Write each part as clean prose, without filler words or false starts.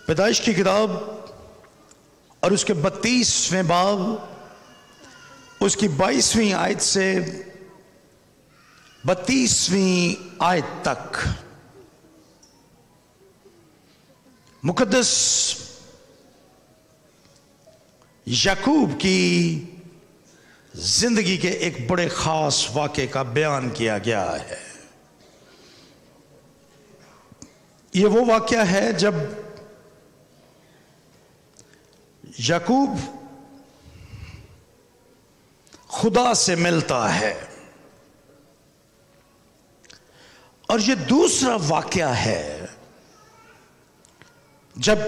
پیدائش کی کتاب اور اس کے 32ویں باب اس کی 22ویں آیت سے 32ویں آیت تک مقدس یعقوب کی زندگی کے ایک بڑے خاص واقعے کا بیان کیا گیا ہے۔ یہ وہ واقعہ ہے جب یعقوب خدا سے ملتا ہے، اور یہ دوسرا واقعہ ہے جب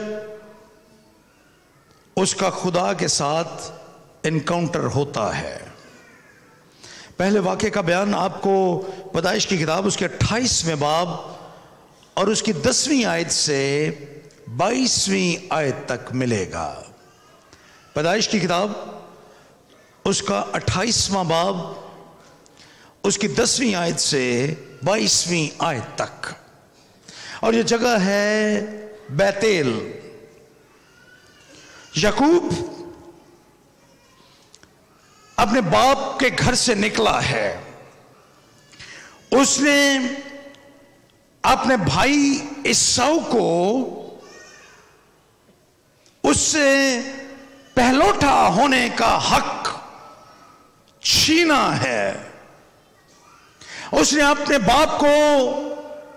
اس کا خدا کے ساتھ انکاؤنٹر ہوتا ہے۔ پہلے واقعے کا بیان آپ کو پیدائش کی کتاب اس کے 28ویں باب اور اس کی 10ویں آیت سے 22ویں آیت تک ملے گا۔ پیدائش کی کتاب اس کا 28واں باب اس کی 10ویں آیت سے 22ویں آیت تک، اور یہ جگہ ہے بیتیل۔ یعقوب اپنے باپ کے گھر سے نکلا ہے۔ اس نے اپنے بھائی عیساؤ کو اس سے پہلوٹا ہونے کا حق چھینا ہے۔ اس نے اپنے باپ کو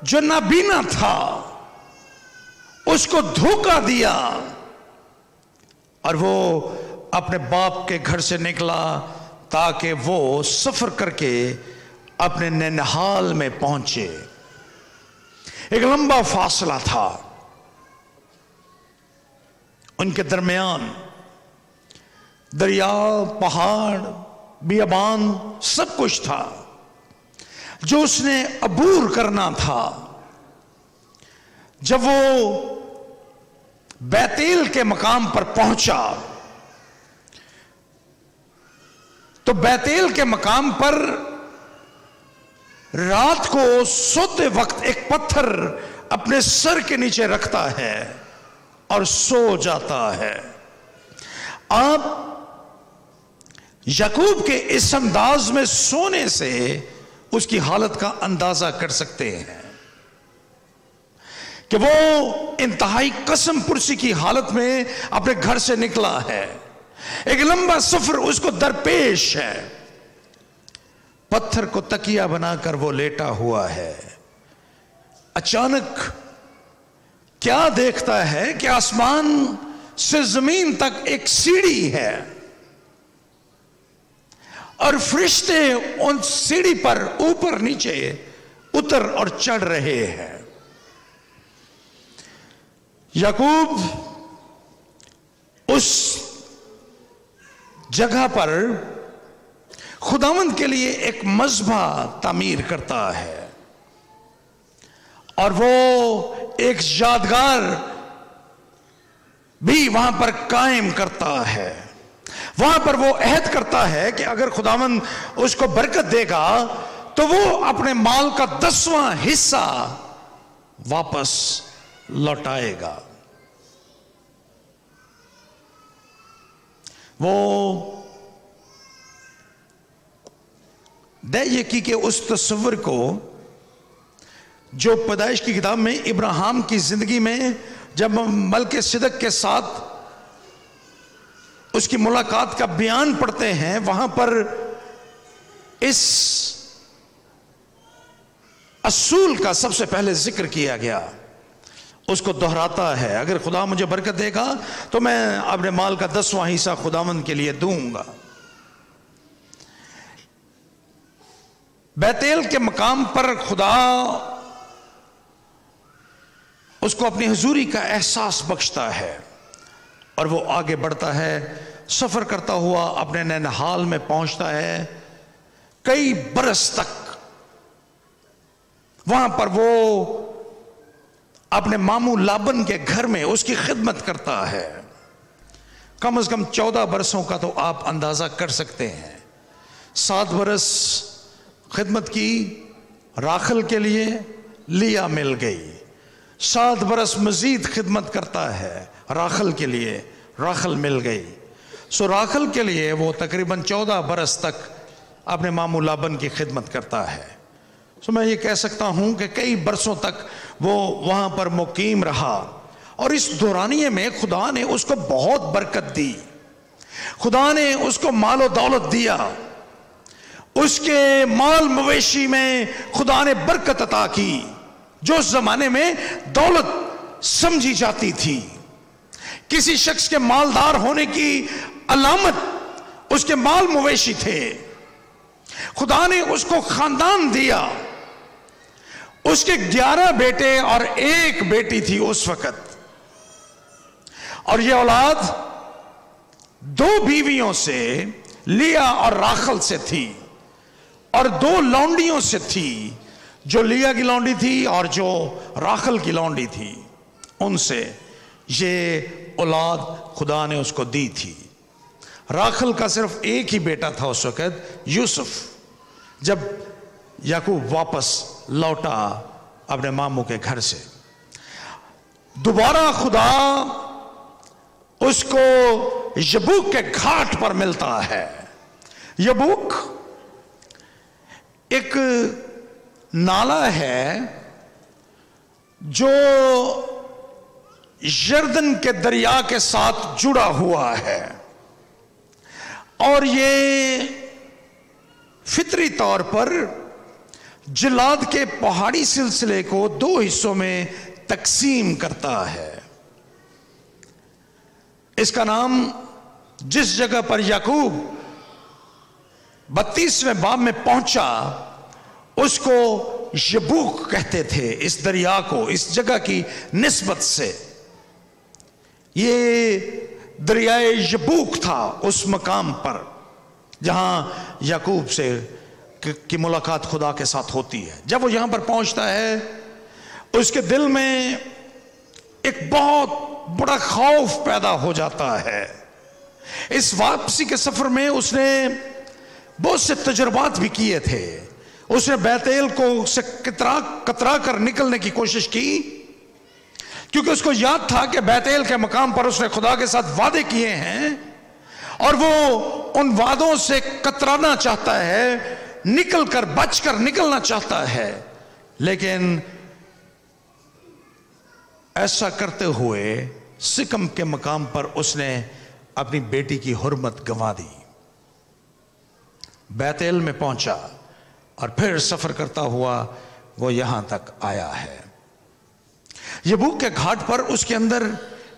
جو نابینا تھا اس کو دھوکہ دیا، اور وہ اپنے باپ کے گھر سے نکلا تاکہ وہ سفر کر کے اپنے ننہال میں پہنچے۔ ایک لمبا فاصلہ تھا ان کے درمیان، دریا، پہاڑ، بیابان، سب کچھ تھا جو اس نے عبور کرنا تھا۔ جب وہ بیتیل کے مقام پر پہنچا تو بیتیل کے مقام پر رات کو سوتے وقت ایک پتھر اپنے سر کے نیچے رکھتا ہے اور سو جاتا ہے۔ آپ یعقوب کے اس انداز میں سونے سے اس کی حالت کا اندازہ کر سکتے ہیں کہ وہ انتہائی قسم پرسی کی حالت میں اپنے گھر سے نکلا ہے۔ ایک لمبا سفر اس کو درپیش ہے۔ پتھر کو تکیہ بنا کر وہ لیٹا ہوا ہے۔ اچانک کیا دیکھتا ہے کہ آسمان سے زمین تک ایک سیڑھی ہے، اور فرشتے ان سیڑھی پر اوپر نیچے اتر اور چڑھ رہے ہیں۔ یعقوب اس جگہ پر خداوند کے لیے ایک مذبح تعمیر کرتا ہے، اور وہ ایک یادگار بھی وہاں پر قائم کرتا ہے۔ وہاں پر وہ عہد کرتا ہے کہ اگر خداوند اس کو برکت دے گا تو وہ اپنے مال کا 10واں حصہ واپس لوٹائے گا۔ وہ دہیکی کے اس تصور کو جو پیدائش کی کتاب میں ابراہیم کی زندگی میں جب ملک صدق کے ساتھ اس کی ملاقات کا بیان پڑھتے ہیں، وہاں پر اس اصول کا سب سے پہلے ذکر کیا گیا۔ اس کو دہراتا ہے، اگر خدا مجھے برکت دے گا تو میں اپنے مال کا 10واں حصہ خداوند کے لیے دوں گا۔ بیتیل کے مقام پر خدا اس کو اپنی حضوری کا احساس بخشتا ہے، اور وہ آگے بڑھتا ہے، سفر کرتا ہوا اپنے ننہال میں پہنچتا ہے۔ کئی برس تک وہاں پر وہ اپنے ماموں لابن کے گھر میں اس کی خدمت کرتا ہے۔ کم از کم 14 برسوں کا تو آپ اندازہ کر سکتے ہیں۔ 7 برس خدمت کی راخل کے لیے، لیا مل گئی۔ 7 برس مزید خدمت کرتا ہے راخل کے لیے. راخل مل گئی. سو راخل کے لیے وہ تقریباً 14 برس تک اپنے ماموں لابن کی خدمت کرتا ہے. سو میں یہ کہہ سکتا ہوں کہ کئی برسوں تک وہ وہاں پر مقیم رہا، اور اس دورانیے میں خدا نے اس کو بہت برکت دی. خدا نے اس کو مال و دولت دیا. اس کے مال مویشی میں خدا نے برکت عطا کی، جو اس زمانے میں دولت سمجھی جاتی تھی. کسی شخص کے مالدار ہونے کی علامت اس کے مال مویشی تھے. خدا نے اس کو خاندان دیا. اس کے 11 بیٹے اور 1 بیٹی تھی اس وقت، اور یہ اولاد 2 بیویوں سے، لیا اور راخل سے تھی، اور 2 لونڈیوں سے تھی، جو لیا کی لونڈی تھی اور جو راخل کی لونڈی تھی. ان سے یہ اولاد خدا نے اس کو دی تھی. راخل کا صرف 1 ہی بیٹا تھا اس وقت، یوسف. جب یعقوب واپس لوٹا اپنے ماموں کے گھر سے، دوبارہ خدا اس کو یبوک کے گھاٹ پر ملتا ہے. یبوک ایک نالا ہے جو یردن کے دریا کے ساتھ جڑا ہوا ہے، اور یہ فطری طور پر جلاد کے پہاڑی سلسلے کو 2 حصوں میں تقسیم کرتا ہے. اس کا نام جس جگہ پر یعقوب 32ویں باب میں پہنچا اس کو یبوک کہتے تھے. اس دریا کو، اس جگہ کی نسبت سے یہ دریائے یبوک تھا اس مقام پر جہاں یعقوب سے کی ملاقات خدا کے ساتھ ہوتی ہے. جب وہ یہاں پر پہنچتا ہے، اس کے دل میں ایک بہت بڑا خوف پیدا ہو جاتا ہے. اس واپسی کے سفر میں اس نے بہت سے تجربات بھی کیے تھے. اس نے بیتیل کو سے کترا کر نکلنے کی کوشش کی، کیونکہ اس کو یاد تھا کہ بیتیل کے مقام پر اس نے خدا کے ساتھ وعدے کیے ہیں، اور وہ ان وعدوں سے کترانا چاہتا ہے، نکل کر بچ کر نکلنا چاہتا ہے. لیکن ایسا کرتے ہوئے سکم کے مقام پر اس نے اپنی بیٹی کی حرمت گنوا دی. بیتیل میں پہنچا اور پھر سفر کرتا ہوا وہ یہاں تک آیا ہے. یبوک کے گھاٹ پر اس کے اندر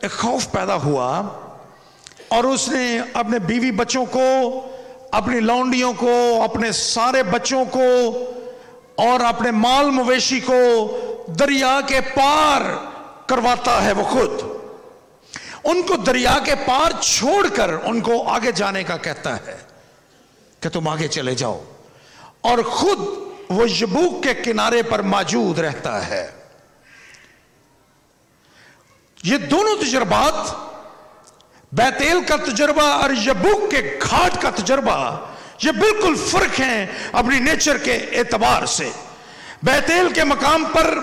ایک خوف پیدا ہوا، اور اس نے اپنے بیوی بچوں کو، اپنی لونڈیوں کو، اپنے سارے بچوں کو اور اپنے مال مویشی کو دریا کے پار کرواتا ہے. وہ خود ان کو دریا کے پار چھوڑ کر ان کو آگے جانے کا کہتا ہے کہ تم آگے چلے جاؤ، اور خود وہ یبوک کے کنارے پر موجود رہتا ہے. یہ دونوں تجربات، بیتیل کا تجربہ اور یبوک کے گھاٹ کا تجربہ، یہ بالکل فرق ہیں اپنی نیچر کے اعتبار سے. بیتیل کے مقام پر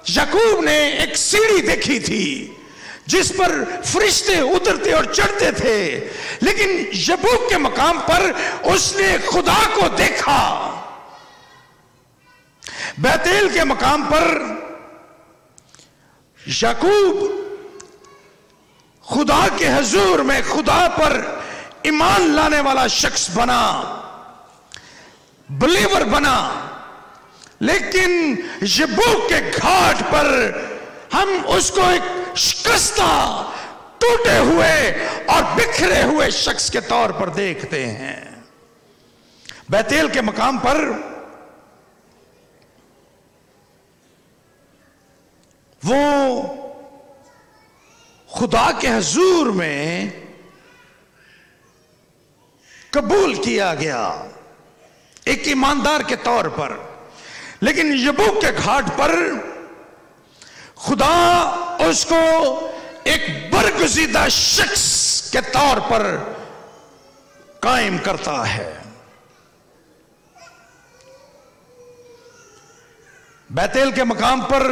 یعقوب نے ایک سیڑھی دیکھی تھی جس پر فرشتے اترتے اور چڑھتے تھے، لیکن یبوک کے مقام پر اس نے خدا کو دیکھا. بیتیل کے مقام پر یعقوب خدا کے حضور میں خدا پر ایمان لانے والا شخص بنا، بلیور بنا. لیکن یبوک کے گھاٹ پر ہم اس کو ایک شکستہ، ٹوٹے ہوئے اور بکھرے ہوئے شخص کے طور پر دیکھتے ہیں. بیتیل کے مقام پر وہ خدا کے حضور میں قبول کیا گیا ایک ایماندار کے طور پر، لیکن یبوک کے گھاٹ پر خدا اس کو ایک برگزیدہ شخص کے طور پر قائم کرتا ہے. بیتیل کے مقام پر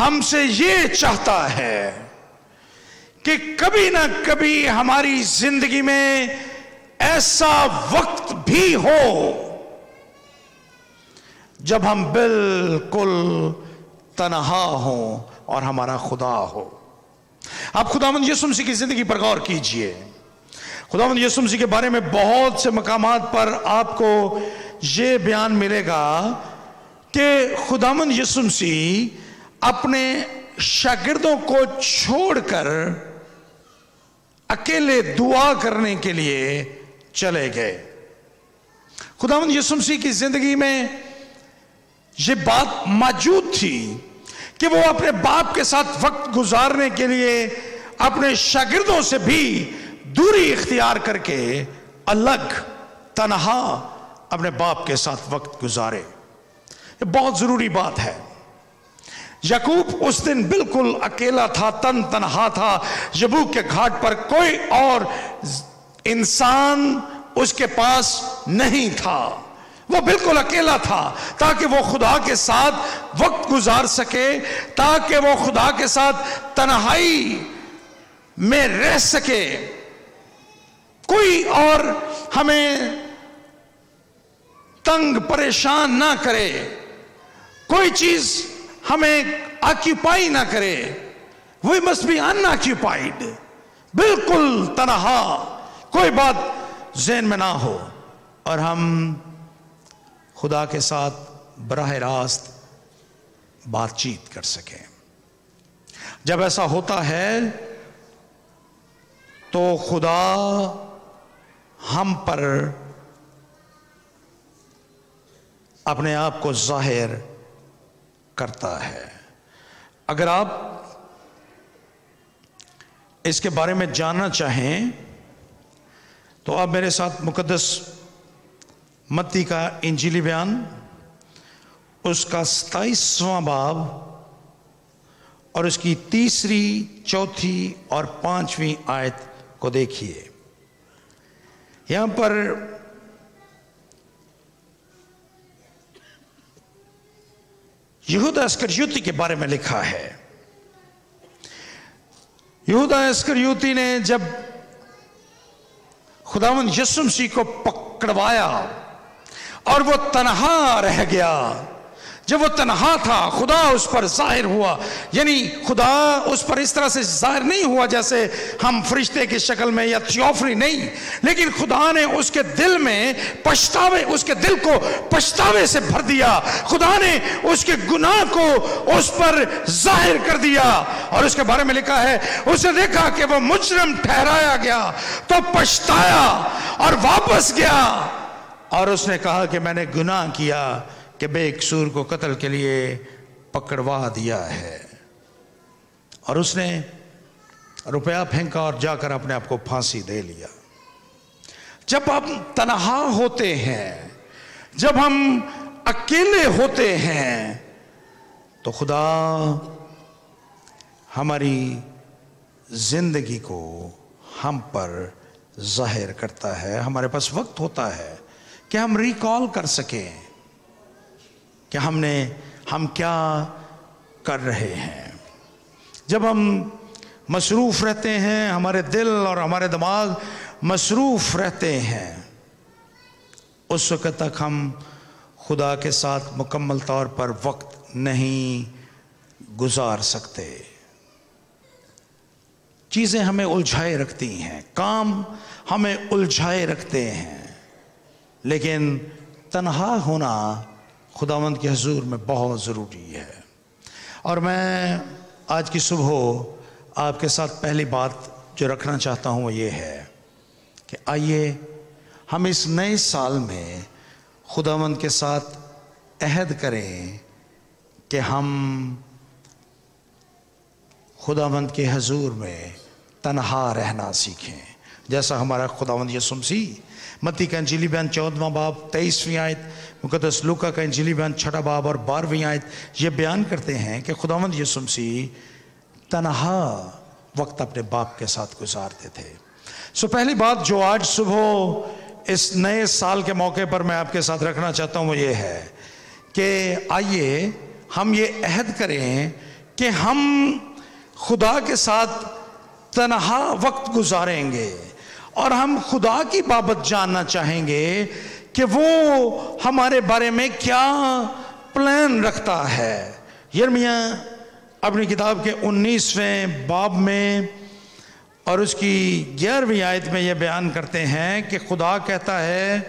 ہم سے یہ چاہتا ہے کہ کبھی نہ کبھی ہماری زندگی میں ایسا وقت بھی ہو جب ہم بالکل تنہا ہوں اور ہمارا خدا ہو۔ آپ خداوند یسوع مسیح کی زندگی پر غور کیجئے۔ خداوند یسوع مسیح کے بارے میں بہت سے مقامات پر آپ کو یہ بیان ملے گا کہ خداوند یسوع مسیح اپنے شاگردوں کو چھوڑ کر اکیلے دعا کرنے کے لیے چلے گئے۔ خداوند یسوع مسیح کی زندگی میں یہ بات موجود تھی کہ وہ اپنے باپ کے ساتھ وقت گزارنے کے لیے اپنے شاگردوں سے بھی دوری اختیار کر کے الگ تنہا اپنے باپ کے ساتھ وقت گزارے۔ یہ بہت ضروری بات ہے۔ یعقوب اس دن بالکل اکیلا تھا، تنہا تھا۔ یبوک کے گھاٹ پر کوئی اور انسان اس کے پاس نہیں تھا، وہ بالکل اکیلا تھا تاکہ وہ خدا کے ساتھ وقت گزار سکے، تاکہ وہ خدا کے ساتھ تنہائی میں رہ سکے۔ کوئی اور ہمیں تنگ پریشان نہ کرے، کوئی چیز ہمیں آکیوپائی نہ کرے۔ We must be unoccupied، بالکل تنہا، کوئی بات ذہن میں نہ ہو، اور ہم خدا کے ساتھ براہ راست بات چیت کر سکیں۔ جب ایسا ہوتا ہے تو خدا ہم پر اپنے آپ کو ظاہر کرتا ہے۔ اگر آپ اس کے بارے میں جاننا چاہیں تو آپ میرے ساتھ مقدس متی کا انجیلی بیان، اس کا 27واں باب اور اس کی 3، 4 اور 5 آیت کو دیکھیے۔ یہاں پر یہودا اسکریوتی کے بارے میں لکھا ہے۔ یہودا اسکریوتی نے جب خداوند یسوع مسیح کو پکڑوایا اور وہ تنہا رہ گیا، جب وہ تنہا تھا خدا اس پر ظاہر ہوا، یعنی خدا اس پر اس طرح سے ظاہر نہیں ہوا جیسے ہم فرشتے کی شکل میں یا تھیوفری نہیں، لیکن خدا نے اس کے دل میں پچھتاوے، اس کے دل کو پچھتاوے سے بھر دیا۔ خدا نے اس کے گناہ کو اس پر ظاہر کر دیا، اور اس کے بارے میں لکھا ہے اس نے دیکھا کہ وہ مجرم ٹھہرایا گیا تو پچھتایا اور واپس گیا، اور اس نے کہا کہ میں نے گناہ کیا کہ بے قصور کو قتل کے لیے پکڑوا دیا ہے، اور اس نے روپیہ پھینکا اور جا کر اپنے آپ کو پھانسی دے لیا۔ جب ہم تنہا ہوتے ہیں، جب ہم اکیلے ہوتے ہیں، تو خدا ہماری زندگی کو ہم پر ظاہر کرتا ہے۔ ہمارے پاس وقت ہوتا ہے کہ ہم ریکال کر سکیں کہ ہم کیا کر رہے ہیں۔ جب ہم مصروف رہتے ہیں، ہمارے دل اور ہمارے دماغ مصروف رہتے ہیں، اس وقت تک ہم خدا کے ساتھ مکمل طور پر وقت نہیں گزار سکتے۔ چیزیں ہمیں الجھائے رکھتی ہیں، کام ہمیں الجھائے رکھتے ہیں، لیکن تنہا ہونا خداوند کے حضور میں بہت ضروری ہے۔ اور میں آج کی صبح آپ کے ساتھ پہلی بات جو رکھنا چاہتا ہوں وہ یہ ہے کہ آئیے ہم اس نئے سال میں خداوند کے ساتھ عہد کریں کہ ہم خداوند کے حضور میں تنہا رہنا سیکھیں، جیسا ہمارا خداوند یسوع مسیح متی کا انجیلی بیان 14واں باب 23ویں آیت، مقدس لوکا کا انجیلی بیان 6 باب اور 12ویں آیت یہ بیان کرتے ہیں کہ خداوند یسوع مسیح تنہا وقت اپنے باپ کے ساتھ گزارتے تھے۔ پہلی بات جو آج صبح اس نئے سال کے موقع پر میں آپ کے ساتھ رکھنا چاہتا ہوں وہ یہ ہے کہ آئیے ہم یہ عہد کریں کہ ہم خدا کے ساتھ تنہا وقت گزاریں گے اور ہم خدا کی بابت جاننا چاہیں گے کہ وہ ہمارے بارے میں کیا پلان رکھتا ہے۔ یرمیہ اپنی کتاب کے 19ویں باب میں اور اس کی 11ویں آیت میں یہ بیان کرتے ہیں کہ خدا کہتا ہے،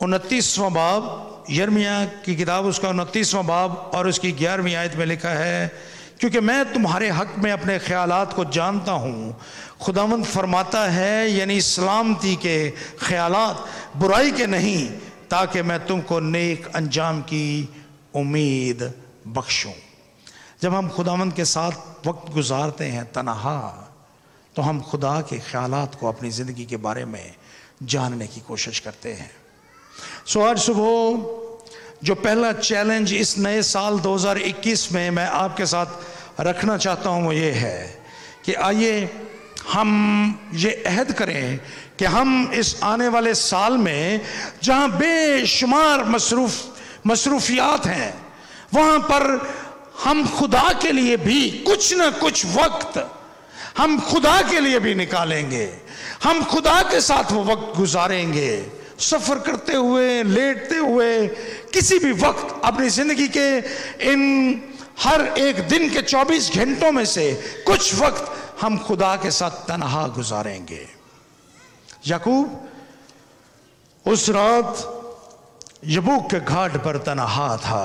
29واں باب، یرمیہ کی کتاب اس کا 29واں باب اور اس کی 11ویں آیت میں لکھا ہے، کیونکہ میں تمہارے حق میں اپنے خیالات کو جانتا ہوں، خداوند فرماتا ہے، یعنی سلامتی کے خیالات، برائی کے نہیں، تاکہ میں تم کو نیک انجام کی امید بخشوں۔ جب ہم خداوند کے ساتھ وقت گزارتے ہیں تنہا، تو ہم خدا کے خیالات کو اپنی زندگی کے بارے میں جاننے کی کوشش کرتے ہیں۔ آج صبح جو پہلا چیلنج اس نئے سال 2021 میں آپ کے ساتھ رکھنا چاہتا ہوں وہ یہ ہے کہ آئیے ہم یہ عہد کریں کہ ہم اس آنے والے سال میں جہاں بے شمار مصروفیات ہیں، وہاں پر ہم خدا کے لیے بھی کچھ نہ کچھ وقت ہم خدا کے لیے بھی نکالیں گے، ہم خدا کے ساتھ وہ وقت گزاریں گے، سفر کرتے ہوئے، لیٹتے ہوئے، کسی بھی وقت اپنی زندگی کے ان ہر ایک دن کے 24 گھنٹوں میں سے کچھ وقت ہم خدا کے ساتھ تنہا گزاریں گے۔ یعقوب اس رات یبوک کے گھاٹ پر تنہا تھا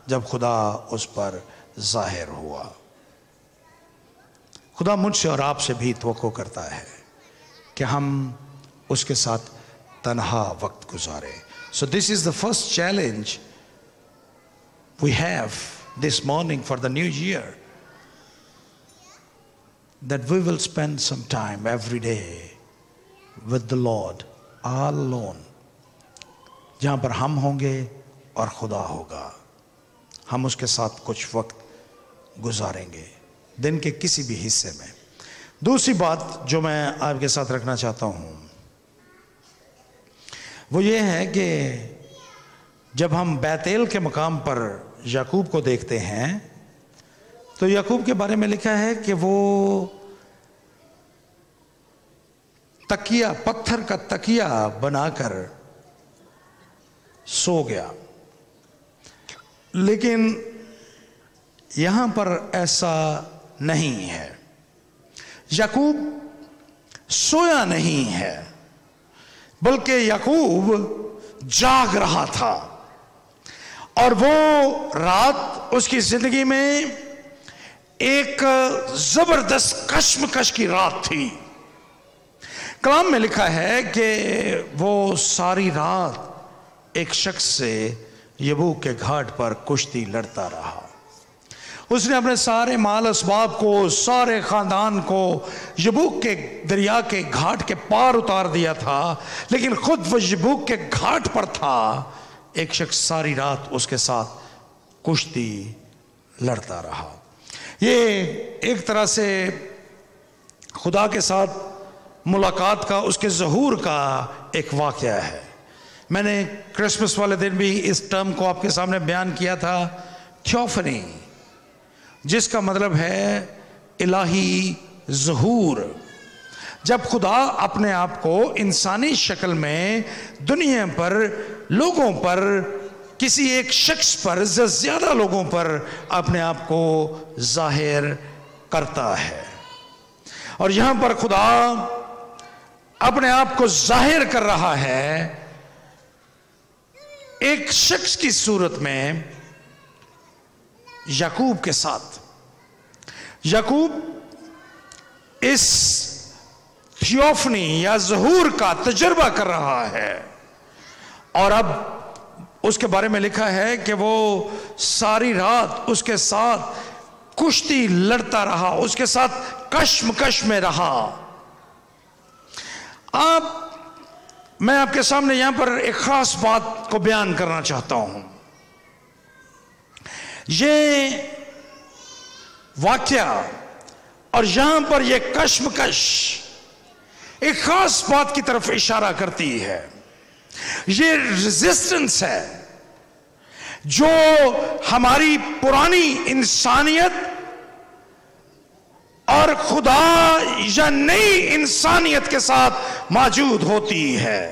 جب خدا اس پر ظاہر ہوا۔ خدا مجھ سے اور آپ سے بھی توقع کرتا ہے کہ ہم اس کے ساتھ تنہا وقت گزاریں۔ So this is the first challenge we have this morning for the new year, that we will spend some time every day with the Lord, all alone. جہاں پر ہم ہوں گے اور خدا ہوگا، ہم اس کے ساتھ کچھ وقت گزاریں گے دن کے کسی بھی حصے میں۔ دوسری بات جو میں آپ کے ساتھ رکھنا چاہتا ہوں وہ یہ ہے کہ جب ہم بیتیل کے مقام پر یعقوب کو دیکھتے ہیں تو یعقوب کے بارے میں لکھا ہے کہ وہ تکیہ، پتھر کا تکیہ بنا کر سو گیا، لیکن یہاں پر ایسا نہیں ہے۔ یعقوب سویا نہیں ہے، بلکہ یعقوب جاگ رہا تھا، اور وہ رات اس کی زندگی میں ایک زبردست کشمکش کی رات تھی۔ کلام میں لکھا ہے کہ وہ ساری رات ایک شخص سے یبوک کے گھاٹ پر کشتی لڑتا رہا۔ اس نے اپنے سارے مال اسباب کو، سارے خاندان کو یبوک کے دریا کے گھاٹ کے پار اتار دیا تھا، لیکن خود وہ یبوک کے گھاٹ پر تھا۔ ایک شخص ساری رات اس کے ساتھ کشتی لڑتا رہا۔ یہ ایک طرح سے خدا کے ساتھ ملاقات کا، اس کے ظہور کا ایک واقعہ ہے۔ میں نے کرسمس والے دن بھی اس ٹرم کو آپ کے سامنے بیان کیا تھا، تھیوفنی، جس کا مطلب ہے الہی ظہور۔ جب خدا اپنے آپ کو انسانی شکل میں دنیا پر، لوگوں پر، کسی ایک شخص پر، زیادہ لوگوں پر اپنے آپ کو ظاہر کرتا ہے، اور یہاں پر خدا اپنے آپ کو ظاہر کر رہا ہے ایک شخص کی صورت میں یعقوب کے ساتھ۔ یعقوب اس تھیوفنی یا ظہور کا تجربہ کر رہا ہے، اور اب اس کے بارے میں لکھا ہے کہ وہ ساری رات اس کے ساتھ کشتی لڑتا رہا، اس کے ساتھ کشمکش میں رہا۔ میں آپ کے سامنے یہاں پر ایک خاص بات کو بیان کرنا چاہتا ہوں۔ یہ واقعہ اور یہاں پر یہ کشمکش ایک خاص بات کی طرف اشارہ کرتی ہے۔ یہ ریزسٹنس ہے جو ہماری پرانی انسانیت اور خدا یا نئی انسانیت کے ساتھ موجود ہوتی ہے،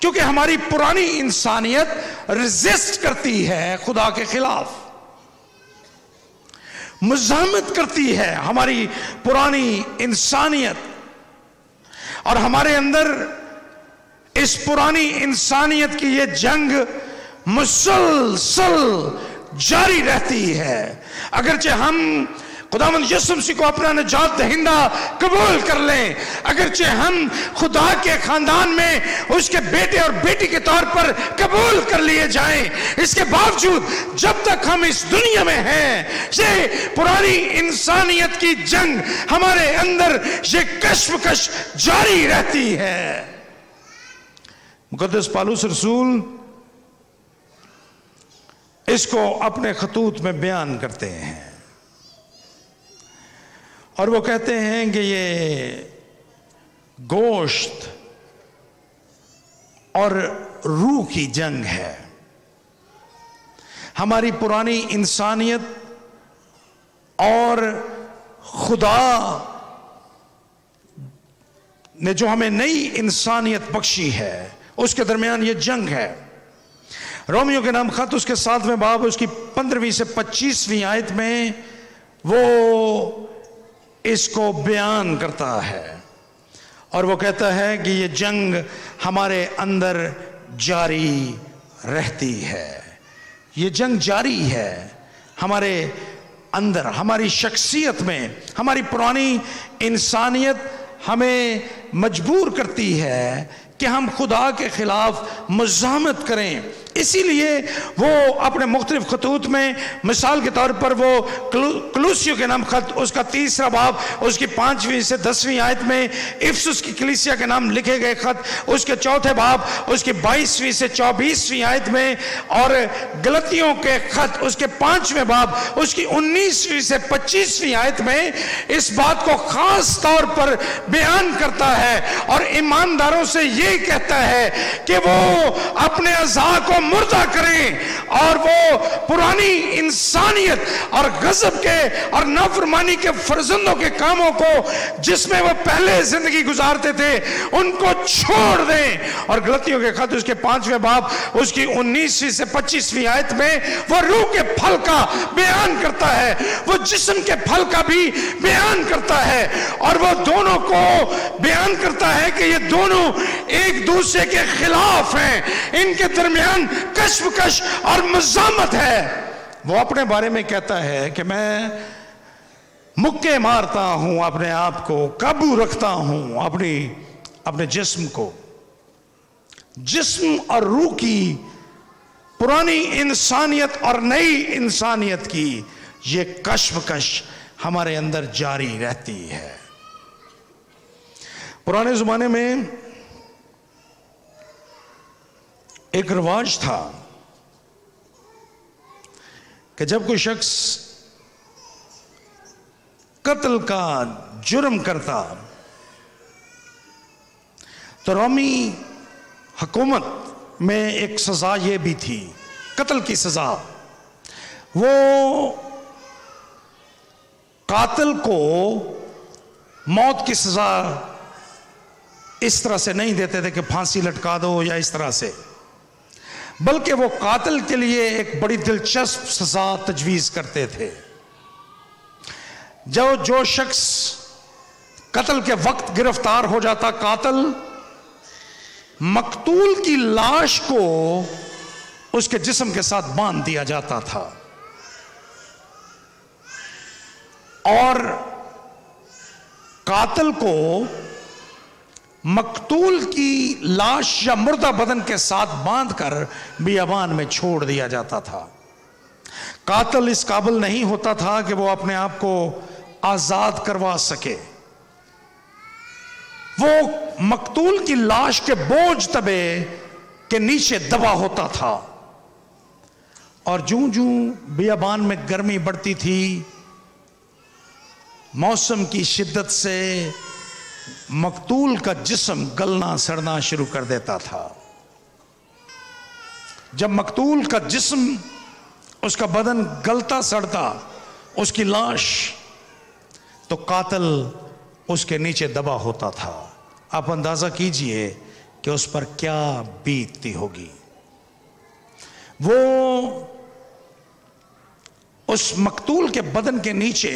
کیونکہ ہماری پرانی انسانیت ریزسٹ کرتی ہے خدا کے خلاف، مزاحمت کرتی ہے ہماری پرانی انسانیت، اور ہمارے اندر اس پرانی انسانیت کی یہ جنگ مسلسل جاری رہتی ہے۔ اگرچہ ہم خداوند یسوع مسیح کو اپنا نجات دہندہ قبول کر لیں، اگرچہ ہم خدا کے خاندان میں اس کے بیٹے اور بیٹی کے طور پر قبول کر لیے جائیں، اس کے باوجود جب تک ہم اس دنیا میں ہیں یہ پرانی انسانیت کی جنگ ہمارے اندر یہ کشمکش جاری رہتی ہے۔ مقدس پالوس رسول اس کو اپنے خطوط میں بیان کرتے ہیں، اور وہ کہتے ہیں کہ یہ گوشت اور روح کی جنگ ہے۔ ہماری پرانی انسانیت اور خدا نے جو ہمیں نئی انسانیت بخشی ہے اس کے درمیان یہ جنگ ہے۔ رومیو کے نام خط اس کے 7ویں باب اس کی 15ویں سے 25ویں آیت میں وہ اس کو بیان کرتا ہے، اور وہ کہتا ہے کہ یہ جنگ ہمارے اندر جاری رہتی ہے، یہ جنگ جاری ہے ہمارے اندر، ہماری شخصیت میں۔ ہماری پرانی انسانیت ہمیں مجبور کرتی ہے کہ ہم خدا کے خلاف مزاحمت کریں، اسی لیے وہ اپنے مختلف خطوط میں مثال کے طور پر وہ کلوسیوں کے نام خط اس کا 3واں باب اس کی 5ویں سے 10ویں آیت میں، افسس کی کلیسیا کے نام لکھے گئے خط اس کے 4تھے باب اس کی 22ویں سے 24ویں آیت میں، اور گلتیوں کے خط اس کے 5ویں باب اس کی 19ویں سے 25ویں آیت میں اس بات کو خاص طور پر بیان کرتا ہے، اور ایمانداروں سے یہ کہتا ہے کہ وہ اپنے اعضاء کو مردہ کریں اور وہ پرانی انسانیت اور غضب کے اور نافرمانی کے فرزندوں کے کاموں کو جس میں وہ پہلے زندگی گزارتے تھے ان کو چھوڑ دیں۔ اور گلتیوں کے خط اس کے 5ویں باب اس کی 19ویں سے 25ویں آیت میں وہ روح کے پھل کا بیان کرتا ہے، وہ جسم کے پھل کا بھی بیان کرتا ہے، اور وہ دونوں کو بیان کرتا ہے کہ یہ دونوں ایک دوسرے کے خلاف ہیں، ان کے درمیان کشمکش اور مزاحمت ہے۔ وہ اپنے بارے میں کہتا ہے کہ میں مکے مارتا ہوں، اپنے آپ کو قابو رکھتا ہوں، اپنے جسم کو۔ جسم اور روح کی پرانی انسانیت اور نئی انسانیت کی یہ کشمکش ہمارے اندر جاری رہتی ہے۔ پرانے زمانے میں ایک رواج تھا کہ جب کوئی شخص قتل کا جرم کرتا تو رومی حکومت میں ایک سزا یہ بھی تھی، قتل کی سزا۔ وہ قاتل کو موت کی سزا اس طرح سے نہیں دیتے تھے کہ پھانسی لٹکا دو یا اس طرح سے، بلکہ وہ قاتل کے لیے ایک بڑی دلچسپ سزا تجویز کرتے تھے۔ جو شخص قتل کے وقت گرفتار ہو جاتا قاتل، مقتول کی لاش کو اس کے جسم کے ساتھ باندھ دیا جاتا تھا، اور قاتل کو مقتول کی لاش یا مردہ بدن کے ساتھ باندھ کر بیابان میں چھوڑ دیا جاتا تھا۔ قاتل اس قابل نہیں ہوتا تھا کہ وہ اپنے آپ کو آزاد کروا سکے، وہ مقتول کی لاش کے بوجھ تبے کے نیچے دبا ہوتا تھا، اور جوں جوں بیابان میں گرمی بڑھتی تھی، موسم کی شدت سے مقتول کا جسم گلنا سڑنا شروع کر دیتا تھا۔ جب مقتول کا جسم، اس کا بدن گلتا سڑتا، اس کی لاش تو قاتل اس کے نیچے دبا ہوتا تھا. آپ اندازہ کیجئے کہ اس پر کیا بیتتی ہوگی. وہ اس مقتول کے بدن کے نیچے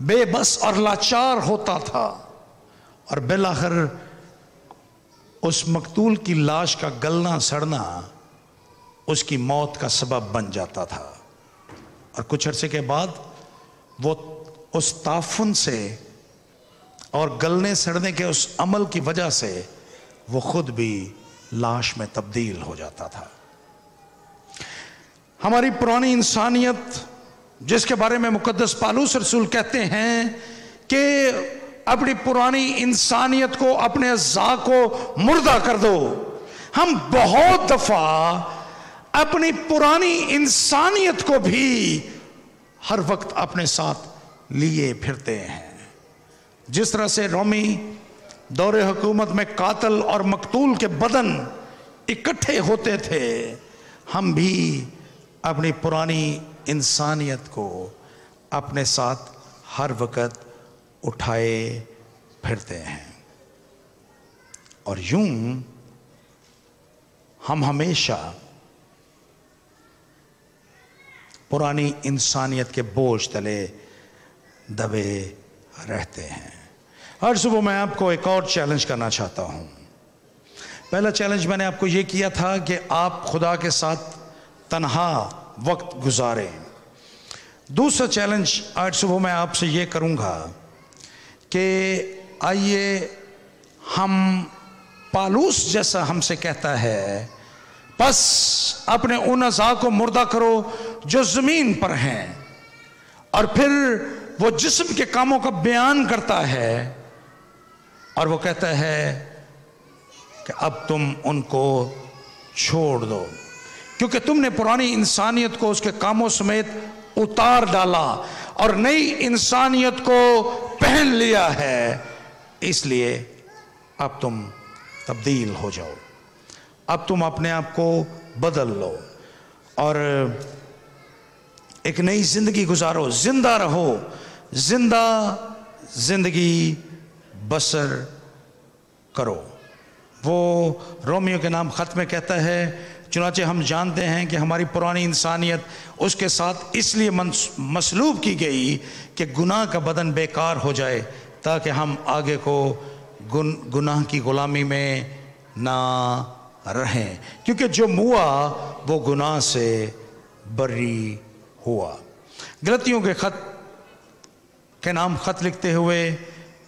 بے بس اور لاچار ہوتا تھا اور بالآخر اس مقتول کی لاش کا گلنا سڑنا اس کی موت کا سبب بن جاتا تھا. اور کچھ عرصے کے بعد وہ اس تعفن سے اور گلنے سڑنے کے اس عمل کی وجہ سے وہ خود بھی لاش میں تبدیل ہو جاتا تھا. ہماری پرانی انسانیت جس کے بارے میں مقدس پالوس رسول کہتے ہیں کہ اپنی پرانی انسانیت کو، اپنے اعضاء کو مردہ کر دو، ہم بہت دفعہ اپنی پرانی انسانیت کو بھی ہر وقت اپنے ساتھ لیے پھرتے ہیں. جس طرح سے رومی دور حکومت میں قاتل اور مقتول کے بدن اکٹھے ہوتے تھے، ہم بھی اپنی پرانی انسانیت کو اپنے ساتھ ہر وقت اٹھائے پھرتے ہیں. اور یوں ہم ہمیشہ پرانی انسانیت کے بوجھ تلے دبے رہتے ہیں. ہر صبح میں آپ کو ایک اور چیلنج کرنا چاہتا ہوں. پہلا چیلنج میں نے آپ کو یہ کیا تھا کہ آپ خدا کے ساتھ تنہا وقت گزاریں. دوسرا چیلنج آج صبح میں آپ سے یہ کروں گا کہ آئیے ہم پالوس جیسا ہم سے کہتا ہے بس اپنے ان اعضاء کو مردہ کرو جو زمین پر ہیں، اور پھر وہ جسم کے کاموں کا بیان کرتا ہے اور وہ کہتا ہے کہ اب تم ان کو چھوڑ دو کیونکہ تم نے پرانی انسانیت کو اس کے کاموں سمیت اتار ڈالا اور نئی انسانیت کو پہن لیا ہے. اس لیے اب تم تبدیل ہو جاؤ، اب تم اپنے آپ کو بدل لو اور ایک نئی زندگی گزارو، زندہ رہو، زندہ زندگی بسر کرو. وہ رومیو کے نام خط میں کہتا ہے، چنانچہ ہم جانتے ہیں کہ ہماری پرانی انسانیت اس کے ساتھ اس لیے مصلوب کی گئی کہ گناہ کا بدن بیکار ہو جائے تاکہ ہم آگے کو گناہ کی غلامی میں نہ رہیں، کیونکہ جو موا وہ گناہ سے بری ہوا. غلطیوں کے خط کے نام خط لکھتے ہوئے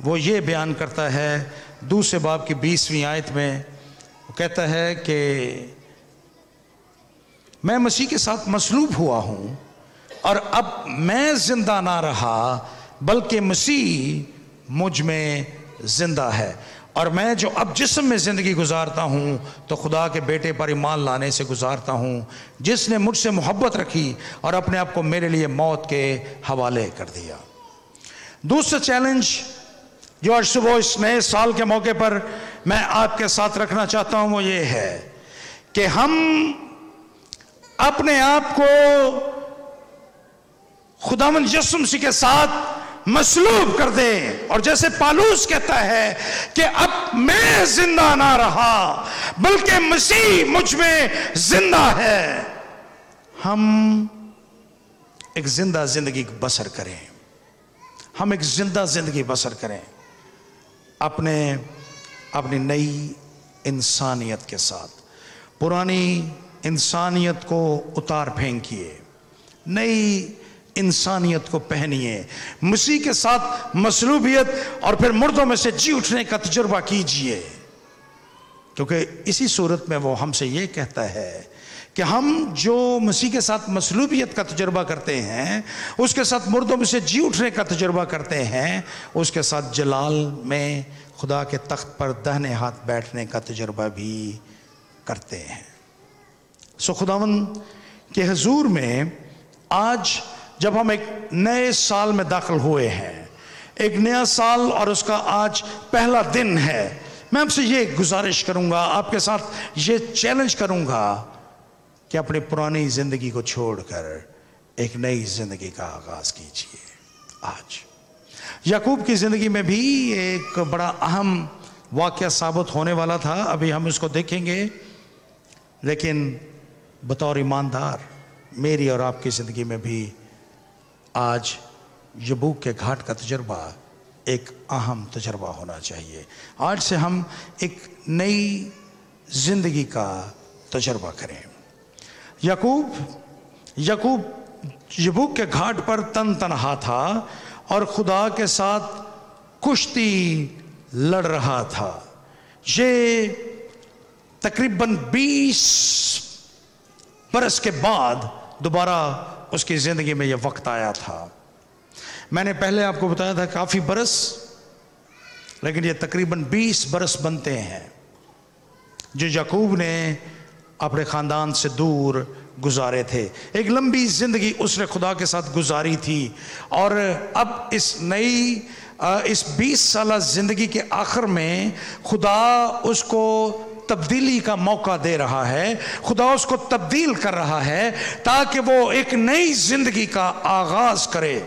وہ یہ بیان کرتا ہے دوسرے باب کی 20ویں آیت میں، وہ کہتا ہے کہ میں مسیح کے ساتھ مصلوب ہوا ہوں اور اب میں زندہ نہ رہا بلکہ مسیح مجھ میں زندہ ہے، اور میں جو اب جسم میں زندگی گزارتا ہوں تو خدا کے بیٹے پر ایمان لانے سے گزارتا ہوں جس نے مجھ سے محبت رکھی اور اپنے آپ کو میرے لیے موت کے حوالے کر دیا. دوسرا چیلنج جو آج صبح اس نئے سال کے موقع پر میں آپ کے ساتھ رکھنا چاہتا ہوں وہ یہ ہے کہ ہم اپنے آپ کو خداوند یسوع مسیح کے ساتھ مصلوب کر دیں، اور جیسے پالوس کہتا ہے کہ اب میں زندہ نہ رہا بلکہ مسیح مجھ میں زندہ ہے، ہم ایک زندہ زندگی بسر کریں، ہم ایک زندہ زندگی بسر کریں اپنی نئی انسانیت کے ساتھ. پرانی انسانیت کو اتار پھینکیے، نئی انسانیت کو پہنیے، مسیح کے ساتھ مصلوبیت اور پھر مردوں میں سے جی اٹھنے کا تجربہ کیجئے، کیونکہ اسی صورت میں وہ ہم سے یہ کہتا ہے کہ ہم جو مسیح کے ساتھ مصلوبیت کا تجربہ کرتے ہیں، اس کے ساتھ مردوں میں سے جی اٹھنے کا تجربہ کرتے ہیں، اس کے ساتھ جلال میں خدا کے تخت پر دہنے ہاتھ بیٹھنے کا تجربہ بھی کرتے ہیں. سو خداوند کے حضور میں آج جب ہم ایک نئے سال میں داخل ہوئے ہیں، ایک نیا سال اور اس کا آج پہلا دن ہے، میں آپ سے یہ گزارش کروں گا، آپ کے ساتھ یہ چیلنج کروں گا کہ اپنی پرانی زندگی کو چھوڑ کر ایک نئی زندگی کا آغاز کیجیے. آج یعقوب کی زندگی میں بھی ایک بڑا اہم واقعہ ثابت ہونے والا تھا، ابھی ہم اس کو دیکھیں گے، لیکن بطور ایماندار میری اور آپ کی زندگی میں بھی آج یبوک کے گھاٹ کا تجربہ ایک اہم تجربہ ہونا چاہیے۔ آج سے ہم ایک نئی زندگی کا تجربہ کریں۔ یعقوب یبوک کے گھاٹ پر تن تنہا تھا اور خدا کے ساتھ کشتی لڑ رہا تھا۔ یہ تقریباً 20 برس کے بعد دوبارہ اس کی زندگی میں یہ وقت آیا تھا۔ میں نے پہلے آپ کو بتایا تھا کافی برس، لیکن یہ تقریباً 20 برس بنتے ہیں جو یعقوب نے اپنے خاندان سے دور گزارے تھے۔ ایک لمبی زندگی اس نے خدا کے ساتھ گزاری تھی، اور اب اس 20 سالہ زندگی کے آخر میں خدا اس کو تبدیلی کا موقع دے رہا ہے، خدا اس کو تبدیل کر رہا ہے تاکہ وہ ایک نئی زندگی کا آغاز کرے۔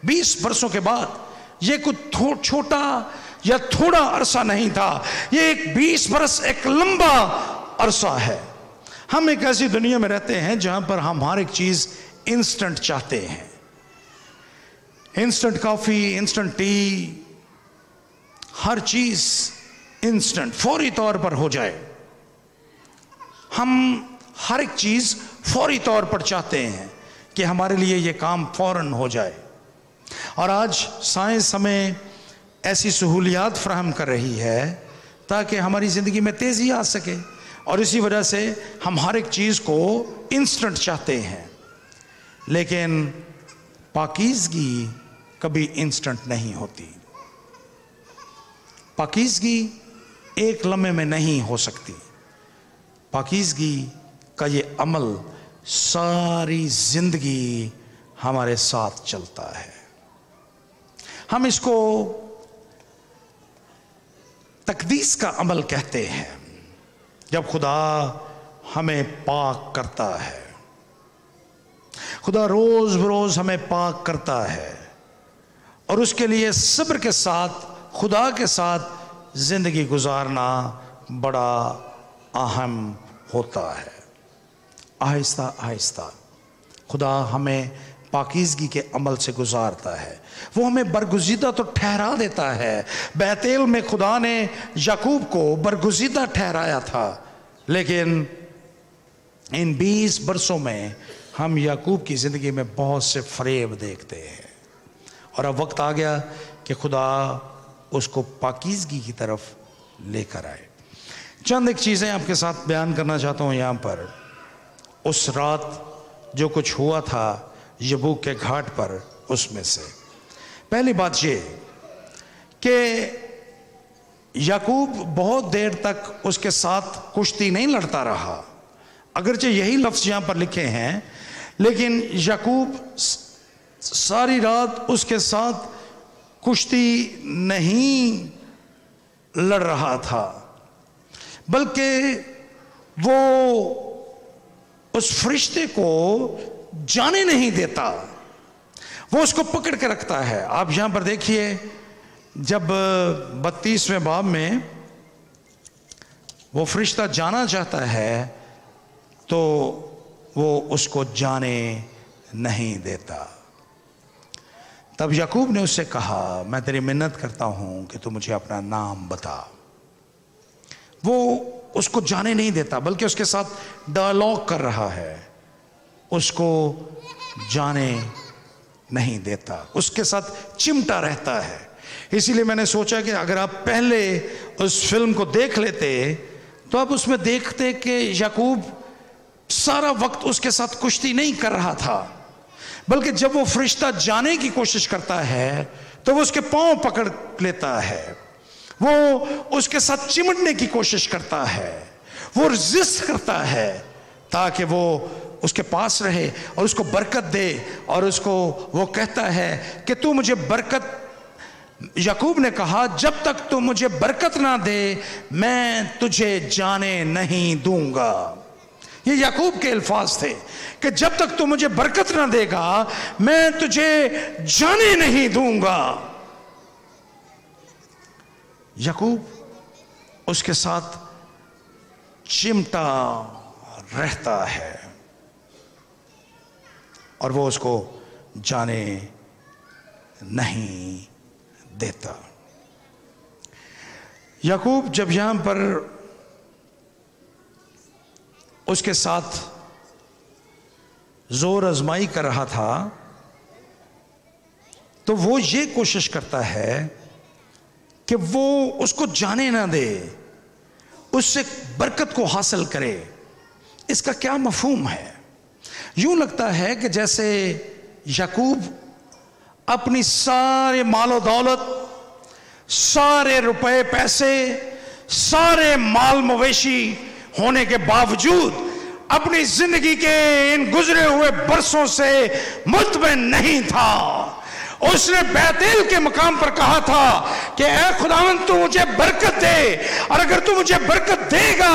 20 برسوں کے بعد یہ کوئی چھوٹا یا تھوڑا عرصہ نہیں تھا، یہ ایک 20 برس ایک لمبا عرصہ ہے۔ ہم ایک ایسی دنیا میں رہتے ہیں جہاں پر ہم ہر ایک چیز انسٹنٹ چاہتے ہیں، انسٹنٹ کافی، انسٹنٹ ٹی، ہر چیز انسٹنٹ فوری طور پر ہو جائے۔ ہم ہر ایک چیز فوری طور پر چاہتے ہیں کہ ہمارے لیے یہ کام فوراً ہو جائے، اور آج سائنس ہمیں ایسی سہولیات فراہم کر رہی ہے تاکہ ہماری زندگی میں تیزی آ سکے، اور اسی وجہ سے ہم ہر ایک چیز کو انسٹنٹ چاہتے ہیں۔ لیکن پاکیزگی کبھی انسٹنٹ نہیں ہوتی، پاکیزگی ایک لمحے میں نہیں ہو سکتی۔ پاکیزگی کا یہ عمل ساری زندگی ہمارے ساتھ چلتا ہے۔ ہم اس کو تقدیس کا عمل کہتے ہیں، جب خدا ہمیں پاک کرتا ہے، خدا روز بروز ہمیں پاک کرتا ہے، اور اس کے لیے صبر کے ساتھ خدا کے ساتھ زندگی گزارنا بڑا اہم ہوتا ہے۔ آہستہ آہستہ خدا ہمیں پاکیزگی کے عمل سے گزارتا ہے، وہ ہمیں برگزیدہ تو ٹھہرا دیتا ہے۔ بیتیل میں خدا نے یعقوب کو برگزیدہ ٹھہرایا تھا، لیکن ان 20 برسوں میں ہم یعقوب کی زندگی میں بہت سے فریب دیکھتے ہیں، اور اب وقت آ گیا کہ خدا اس کو پاکیزگی کی طرف لے کر آئے۔ چند ایک چیزیں آپ کے ساتھ بیان کرنا چاہتا ہوں یہاں پر، اس رات جو کچھ ہوا تھا یبوک کے گھاٹ پر، اس میں سے پہلی بات یہ کہ یعقوب بہت دیر تک اس کے ساتھ کشتی نہیں لڑتا رہا، اگرچہ یہی لفظ یہاں پر لکھے ہیں، لیکن یعقوب ساری رات اس کے ساتھ کشتی نہیں لڑ رہا تھا، بلکہ وہ اس فرشتے کو جانے نہیں دیتا، وہ اس کو پکڑ کے رکھتا ہے۔ آپ یہاں پر دیکھیے، جب 32ویں باب میں وہ فرشتہ جانا چاہتا ہے تو وہ اس کو جانے نہیں دیتا۔ تب یعقوب نے اس سے کہا، میں تیری منت کرتا ہوں کہ تو مجھے اپنا نام بتا۔ وہ اس کو جانے نہیں دیتا، بلکہ اس کے ساتھ ڈائلاگ کر رہا ہے، اس کو جانے نہیں دیتا، اس کے ساتھ چمٹا رہتا ہے۔ اسی لیے میں نے سوچا کہ اگر آپ پہلے اس فلم کو دیکھ لیتے تو آپ اس میں دیکھتے کہ یعقوب سارا وقت اس کے ساتھ کشتی نہیں کر رہا تھا، بلکہ جب وہ فرشتہ جانے کی کوشش کرتا ہے تو وہ اس کے پاؤں پکڑ لیتا ہے، وہ اس کے ساتھ چمٹنے کی کوشش کرتا ہے، وہ رزسٹ کرتا ہے تاکہ وہ اس کے پاس رہے اور اس کو برکت دے، اور اس کو وہ کہتا ہے کہ تو مجھے برکت، یعقوب نے کہا جب تک تو مجھے برکت نہ دے میں تجھے جانے نہیں دوں گا۔ یہ یعقوب کے الفاظ تھے کہ جب تک تو مجھے برکت نہ دے گا میں تجھے جانے نہیں دوں گا۔ یعقوب اس کے ساتھ چمٹا رہتا ہے اور وہ اس کو جانے نہیں دیتا۔ یعقوب جب یہاں پر اس کے ساتھ زور آزمائی کر رہا تھا تو وہ یہ کوشش کرتا ہے کہ وہ اس کو جانے نہ دے، اس سے برکت کو حاصل کرے۔ اس کا کیا مفہوم ہے؟ یوں لگتا ہے کہ جیسے یعقوب اپنی سارے مال و دولت، سارے روپے پیسے، سارے مال مویشی ہونے کے باوجود اپنی زندگی کے ان گزرے ہوئے برسوں سے مطمئن نہیں تھا۔ اس نے بیتیل کے مقام پر کہا تھا کہ اے خداوند تو مجھے برکت دے، اور اگر تو مجھے برکت دے گا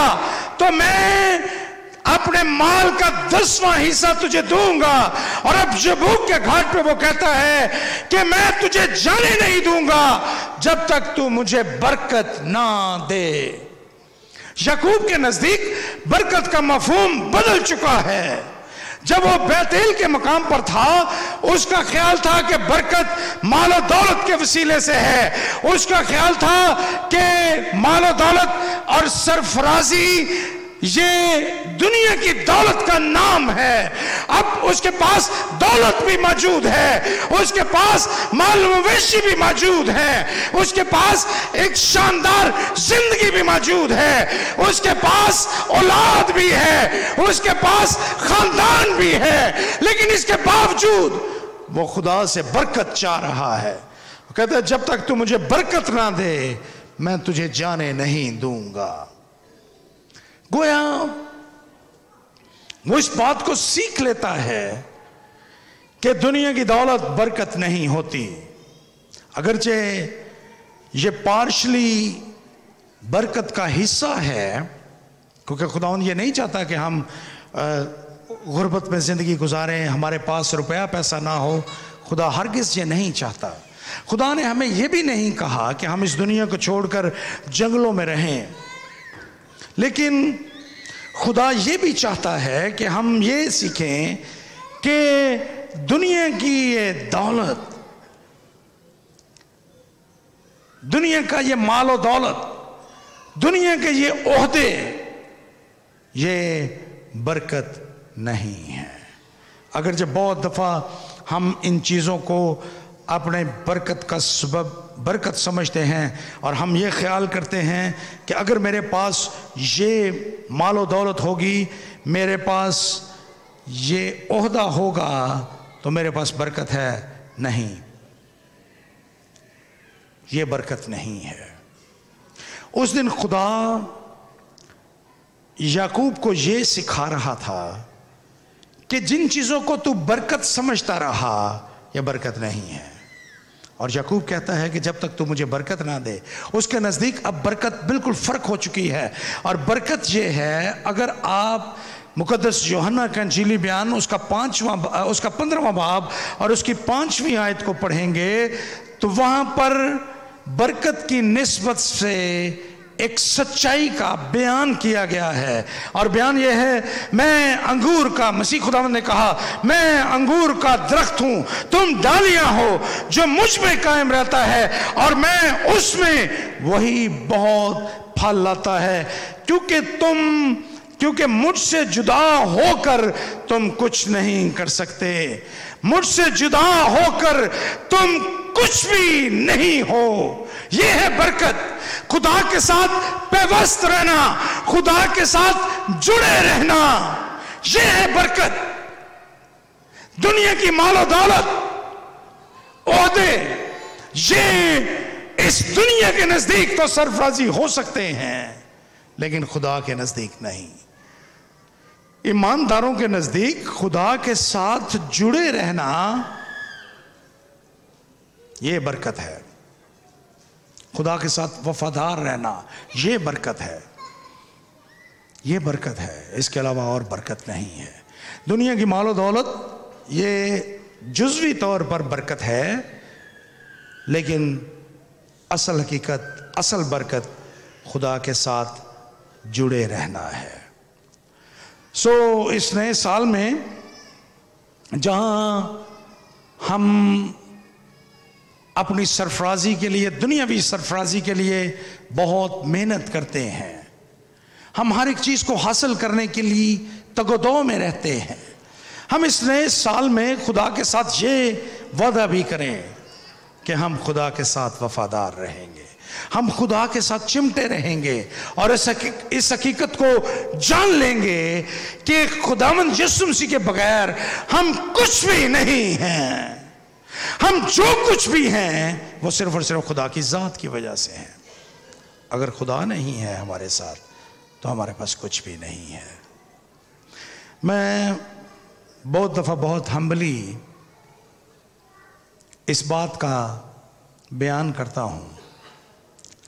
تو میں اپنے مال کا 10واں حصہ تجھے دوں گا۔ اور اب یبوک کے گھاٹ پہ وہ کہتا ہے کہ میں تجھے جانے نہیں دوں گا جب تک تو مجھے برکت نہ دے۔ یعقوب کے نزدیک برکت کا مفہوم بدل چکا ہے۔ جب وہ بیتیل کے مقام پر تھا اس کا خیال تھا کہ برکت مال و دولت کے وسیلے سے ہے، اس کا خیال تھا کہ مال و دولت اور سرفرازی یہ دنیا کی دولت کا نام ہے۔ اب اس کے پاس دولت بھی موجود ہے، اس کے پاس مال مویشی بھی موجود ہے، اس کے پاس ایک شاندار زندگی بھی موجود ہے، اس کے پاس اولاد بھی ہے، اس کے پاس خاندان بھی ہے، لیکن اس کے باوجود وہ خدا سے برکت چاہ رہا ہے۔ وہ کہتا ہے جب تک تو مجھے برکت نہ دے میں تجھے جانے نہیں دوں گا۔ گویا وہ اس بات کو سیکھ لیتا ہے کہ دنیا کی دولت برکت نہیں ہوتی، اگرچہ یہ پارشلی برکت کا حصہ ہے، کیونکہ خداوند یہ نہیں چاہتا کہ ہم غربت میں زندگی گزاریں، ہمارے پاس روپیہ پیسہ نہ ہو۔ خدا ہرگز یہ نہیں چاہتا۔ خدا نے ہمیں یہ بھی نہیں کہا کہ ہم اس دنیا کو چھوڑ کر جنگلوں میں رہیں، لیکن خدا یہ بھی چاہتا ہے کہ ہم یہ سیکھیں کہ دنیا کی یہ دولت، دنیا کا یہ مال و دولت، دنیا کے یہ عہدے، یہ برکت نہیں ہے۔ اگرچہ بہت دفعہ ہم ان چیزوں کو اپنے برکت کا سبب برکت سمجھتے ہیں، اور ہم یہ خیال کرتے ہیں کہ اگر میرے پاس یہ مال و دولت ہوگی، میرے پاس یہ عہدہ ہوگا تو میرے پاس برکت ہے۔ نہیں، یہ برکت نہیں ہے۔ اس دن خدا یعقوب کو یہ سکھا رہا تھا کہ جن چیزوں کو تو برکت سمجھتا رہا یہ برکت نہیں ہے۔ اور یعقوب کہتا ہے کہ جب تک تو مجھے برکت نہ دے، اس کے نزدیک اب برکت بالکل فرق ہو چکی ہے۔ اور برکت یہ ہے، اگر آپ مقدس یوحنا کا انجیلی بیان اس کا 15واں باب اور اس کی 5ویں آیت کو پڑھیں گے تو وہاں پر برکت کی نسبت سے ایک سچائی کا بیان کیا گیا ہے، اور بیان یہ ہے، میں انگور کا، مسیح خداوند نے کہا میں انگور کا درخت ہوں، تم ڈالیاں ہو، جو مجھ میں قائم رہتا ہے اور میں اس میں، وہی بہت پھل لاتا ہے، کیونکہ مجھ سے جدا ہو کر تم کچھ نہیں کر سکتے، مجھ سے جدا ہو کر تم کچھ بھی نہیں ہو۔ یہ ہے برکت، خدا کے ساتھ پیوست رہنا، خدا کے ساتھ جڑے رہنا، یہ ہے برکت۔ دنیا کی مال و دولت، عہدے، یہ اس دنیا کے نزدیک تو سرفرازی ہو سکتے ہیں لیکن خدا کے نزدیک نہیں۔ ایمانداروں کے نزدیک خدا کے ساتھ جڑے رہنا یہ برکت ہے، خدا کے ساتھ وفادار رہنا یہ برکت ہے، یہ برکت ہے، اس کے علاوہ اور برکت نہیں ہے۔ دنیا کی مال و دولت یہ جزوی طور پر برکت ہے، لیکن اصل حقیقت، اصل برکت خدا کے ساتھ جڑے رہنا ہے۔ اس نئے سال میں جہاں ہم اپنی سرفرازی کے لیے، دنیاوی سرفرازی کے لیے بہت محنت کرتے ہیں، ہم ہر ایک چیز کو حاصل کرنے کے لیے تگ و دو میں رہتے ہیں، ہم اس نئے سال میں خدا کے ساتھ یہ وعدہ بھی کریں کہ ہم خدا کے ساتھ وفادار رہیں گے، ہم خدا کے ساتھ چمٹے رہیں گے، اور اس حقیقت کو جان لیں گے کہ خداوند یسوع مسیح کے بغیر ہم کچھ بھی نہیں ہیں، ہم جو کچھ بھی ہیں وہ صرف اور صرف خدا کی ذات کی وجہ سے ہیں۔ اگر خدا نہیں ہے ہمارے ساتھ تو ہمارے پاس کچھ بھی نہیں ہے۔ میں بہت دفعہ بہت ہمبلی اس بات کا بیان کرتا ہوں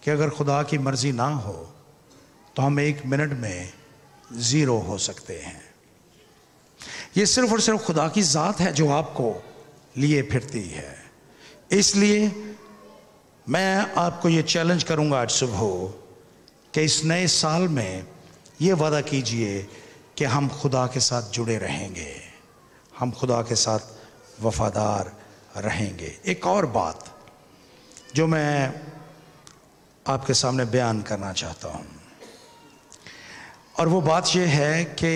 کہ اگر خدا کی مرضی نہ ہو تو ہم 1 منٹ میں زیرو ہو سکتے ہیں۔ یہ صرف اور صرف خدا کی ذات ہے جو آپ کو لیے پھرتی ہے۔ اس لیے میں آپ کو یہ چیلنج کروں گا آج صبح کہ اس نئے سال میں یہ وعدہ کیجئے کہ ہم خدا کے ساتھ جڑے رہیں گے، ہم خدا کے ساتھ وفادار رہیں گے۔ ایک اور بات جو میں آپ کے سامنے بیان کرنا چاہتا ہوں، اور وہ بات یہ ہے کہ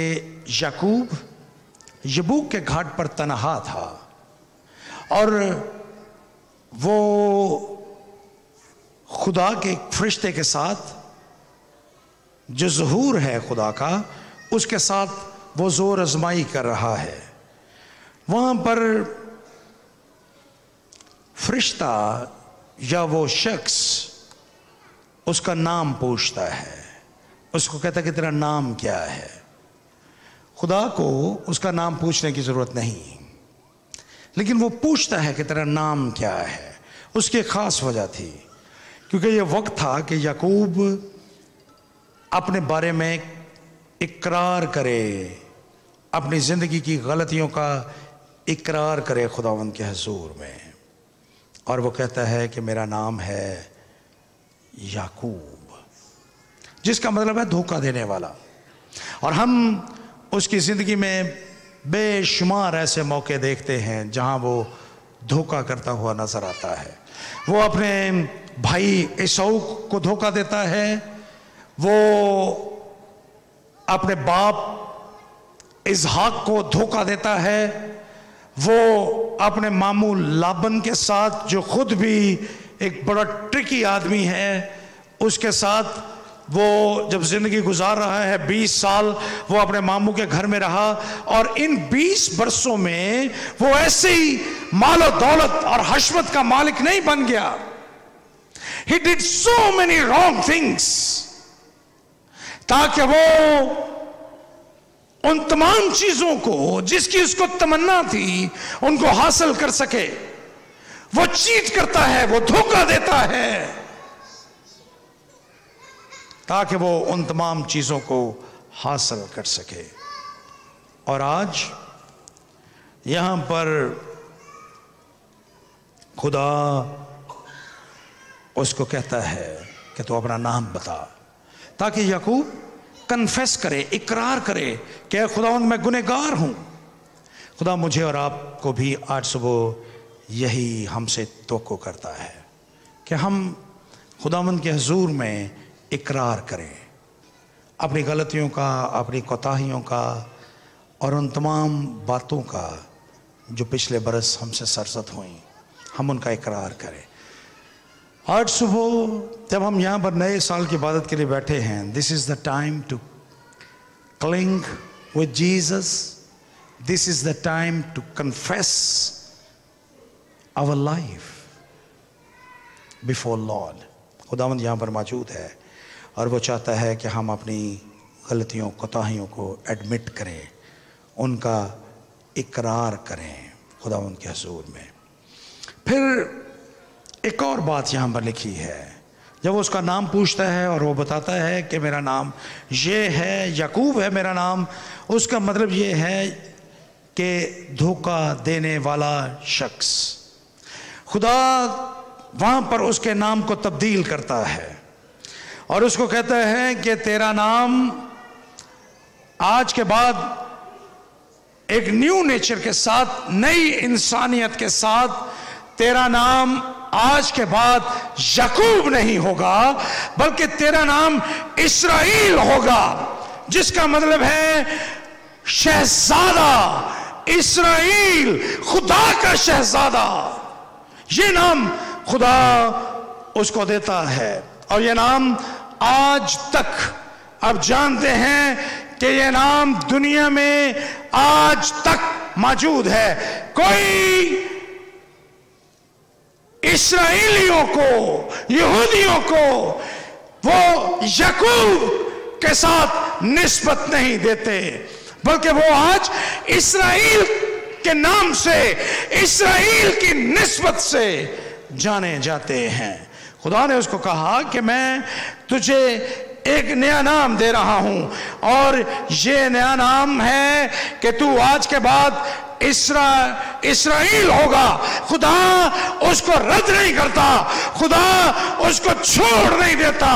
یعقوب یبوک کے گھاٹ پر تنہا تھا، اور وہ خدا کے ایک فرشتے کے ساتھ جو ظہور ہے خدا کا، اس کے ساتھ وہ زور آزمائی کر رہا ہے۔ وہاں پر فرشتہ یا وہ شخص اس کا نام پوچھتا ہے، اس کو کہتا ہے کہ تیرا نام کیا ہے۔ خدا کو اس کا نام پوچھنے کی ضرورت نہیں، لیکن وہ پوچھتا ہے کہ تیرا نام کیا ہے۔ اس کی خاص وجہ تھی، کیونکہ یہ وقت تھا کہ یعقوب اپنے بارے میں اقرار کرے، اپنی زندگی کی غلطیوں کا اقرار کرے خداوند کے حضور میں، اور وہ کہتا ہے کہ میرا نام ہے یعقوب، جس کا مطلب ہے دھوکہ دینے والا۔ اور ہم اس کی زندگی میں بے شمار ایسے موقع دیکھتے ہیں جہاں وہ دھوکہ کرتا ہوا نظر آتا ہے۔ وہ اپنے بھائی عیسو کو دھوکہ دیتا ہے، وہ اپنے باپ اسحاق کو دھوکہ دیتا ہے، وہ اپنے ماموں لابن کے ساتھ جو خود بھی ایک بڑا ٹرکی آدمی ہے، اس کے ساتھ وہ جب زندگی گزار رہا ہے 20 سال وہ اپنے ماموں کے گھر میں رہا، اور ان 20 برسوں میں وہ ایسے ہی مال و دولت اور حشمت کا مالک نہیں بن گیا۔ He did so many wrong things تاکہ وہ ان تمام چیزوں کو جس کی اس کو تمنا تھی ان کو حاصل کر سکے۔ وہ چیٹ کرتا ہے، وہ دھوکہ دیتا ہے تاکہ وہ ان تمام چیزوں کو حاصل کر سکے۔ اور آج یہاں پر خدا اس کو کہتا ہے کہ تو اپنا نام بتا، تاکہ یعقوب کنفیس کرے، اقرار کرے کہ اے خداوند میں گنہگار ہوں۔ خدا مجھے اور آپ کو بھی آج صبح یہی ہم سے توقع کرتا ہے کہ ہم خداوند کے حضور میں اقرار کریں اپنی غلطیوں کا، اپنی کوتاہیوں کا، اور ان تمام باتوں کا جو پچھلے برس ہم سے سرزد ہوئیں، ہم ان کا اقرار کریں۔ آج صبح جب ہم یہاں پر نئے سال کی عبادت کے لیے بیٹھے ہیں، this is the time to cling with Jesus. This is the time to confess our life before Lord. خداوند یہاں پر موجود ہے اور وہ چاہتا ہے کہ ہم اپنی غلطیوں، کوتاہیوں کو ایڈمٹ کریں، ان کا اقرار کریں خداوند کے حضور میں۔ پھر ایک اور بات یہاں پر لکھی ہے، جب وہ اس کا نام پوچھتا ہے اور وہ بتاتا ہے کہ میرا نام یہ ہے، یعقوب ہے میرا نام، اس کا مطلب یہ ہے کہ دھوکہ دینے والا شخص۔ خدا وہاں پر اس کے نام کو تبدیل کرتا ہے اور اس کو کہتا ہے کہ تیرا نام آج کے بعد ایک نیو نیچر کے ساتھ، نئی انسانیت کے ساتھ، تیرا نام آج کے بعد یعقوب نہیں ہوگا بلکہ تیرا نام اسرائیل ہوگا، جس کا مطلب ہے شہزادہ، اسرائیل، خدا کا شہزادہ۔ یہ نام خدا اس کو دیتا ہے اور یہ نام آج تک آپ جانتے ہیں کہ یہ نام دنیا میں آج تک موجود ہے۔ کوئی اسرائیلیوں کو، یہودیوں کو وہ یعقوب کے ساتھ نسبت نہیں دیتے بلکہ وہ آج اسرائیل کے نام سے، اسرائیل کی نسبت سے جانے جاتے ہیں۔ خدا نے اس کو کہا کہ میں تجھے ایک نیا نام دے رہا ہوں اور یہ نیا نام ہے کہ تو آج کے بعد اسرائیل ہوگا۔ خدا اس کو رد نہیں کرتا، خدا اس کو چھوڑ نہیں دیتا،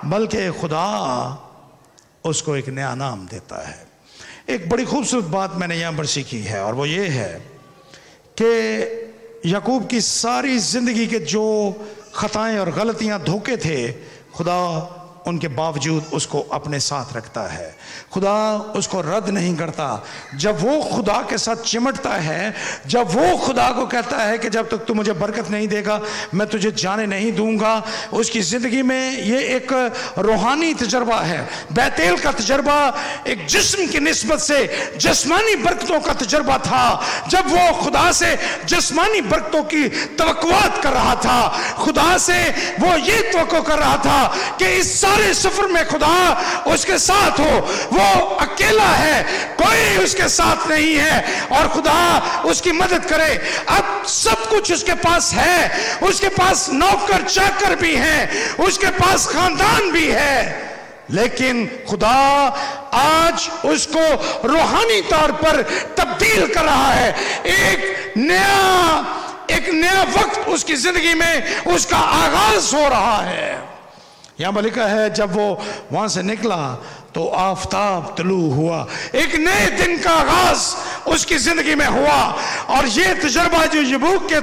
بلکہ خدا اس کو ایک نیا نام دیتا ہے۔ ایک بڑی خوبصورت بات میں نے یہاں پر سیکھی ہے اور وہ یہ ہے کہ یعقوب کی ساری زندگی کے جو خطائیں اور غلطیاں، دھوکے تھے، خدا ان کے باوجود اس کو اپنے ساتھ رکھتا ہے۔ خدا اس کو رد نہیں کرتا۔ جب وہ خدا کے ساتھ چمٹتا ہے، جب وہ خدا کو کہتا ہے کہ جب تک تو مجھے برکت نہیں دے گا میں تجھے جانے نہیں دوں گا، اس کی زندگی میں یہ ایک روحانی تجربہ ہے۔ بیتیل کا تجربہ ایک جسم کی نسبت سے جسمانی برکتوں کا تجربہ تھا۔ جب وہ خدا سے جسمانی برکتوں کی توقعات کر رہا تھا، خدا سے وہ یہ توقع کر رہا تھا کہ اس سارے سفر میں خدا اس کے ساتھ ہو۔ وہ اکیلا ہے، کوئی اس کے ساتھ نہیں ہے اور خدا اس کی مدد کرے۔ اب سب کچھ اس کے پاس ہے، اس کے پاس نوکر چاکر بھی ہیں، اس کے پاس خاندان بھی ہے، لیکن خدا آج اس کو روحانی طور پر تبدیل کر رہا ہے۔ ایک نیا وقت اس کی زندگی میں اس کا آغاز ہو رہا ہے۔ یہاں پر لکھا ہے جب وہ وہاں سے نکلا تو آفتاب طلوع ہوا، ایک نئے دن کا آغاز اس کی زندگی میں ہوا اور یہ تجربہ جو یبوک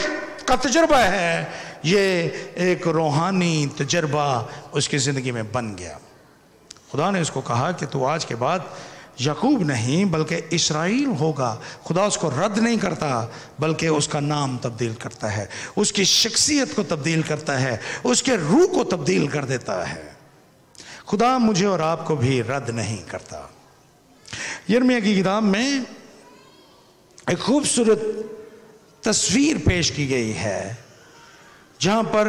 کا تجربہ ہے، یہ ایک روحانی تجربہ اس کی زندگی میں بن گیا۔ خدا نے اس کو کہا کہ تو آج کے بعد یعقوب نہیں بلکہ اسرائیل ہوگا۔ خدا اس کو رد نہیں کرتا بلکہ اس کا نام تبدیل کرتا ہے، اس کی شخصیت کو تبدیل کرتا ہے، اس کے روح کو تبدیل کر دیتا ہے۔ خدا مجھے اور آپ کو بھی رد نہیں کرتا۔ یرمیہ کی کتاب میں ایک خوبصورت تصویر پیش کی گئی ہے جہاں پر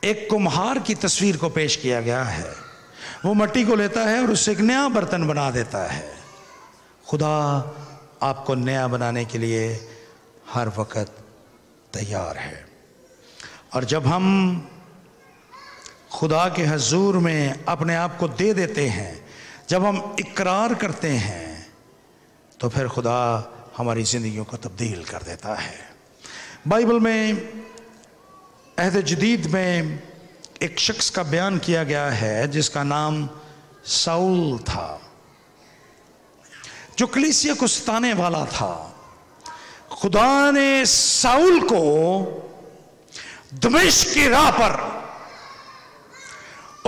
ایک کمہار کی تصویر کو پیش کیا گیا ہے۔ وہ مٹی کو لیتا ہے اور اس سے ایک نیا برتن بنا دیتا ہے۔ خدا آپ کو نیا بنانے کے لیے ہر وقت تیار ہے، اور جب ہم خدا کے حضور میں اپنے آپ کو دے دیتے ہیں، جب ہم اقرار کرتے ہیں تو پھر خدا ہماری زندگیوں کو تبدیل کر دیتا ہے۔ بائبل میں عہد جدید میں ایک شخص کا بیان کیا گیا ہے جس کا نام ساؤل تھا، جو کلیسیا کو ستانے والا تھا۔ خدا نے ساؤل کو دمشق کی راہ پر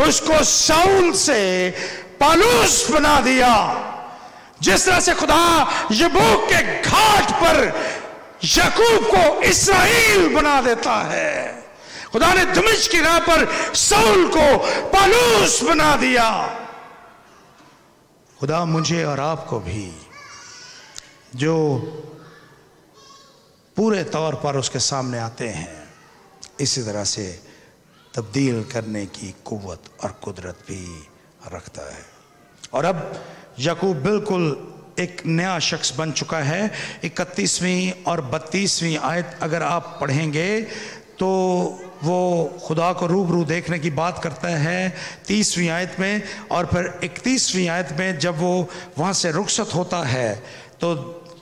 اس کو ساؤل سے پالوس بنا دیا، جس طرح سے خدا یبوک کے گھاٹ پر یعقوب کو اسرائیل بنا دیتا ہے۔ خدا نے دمشق کی راہ پر ساؤل کو پالوس بنا دیا۔ خدا مجھے اور آپ کو بھی جو پورے طور پر اس کے سامنے آتے ہیں اسی طرح سے تبدیل کرنے کی قوت اور قدرت بھی رکھتا ہے۔ اور اب یعقوب بالکل ایک نیا شخص بن چکا ہے۔ 31ویں اور 32ویں آیت اگر آپ پڑھیں گے تو وہ خدا کو روبرو دیکھنے کی بات کرتا ہے 30ویں آیت میں، اور پھر 31ویں آیت میں جب وہ وہاں سے رخصت ہوتا ہے تو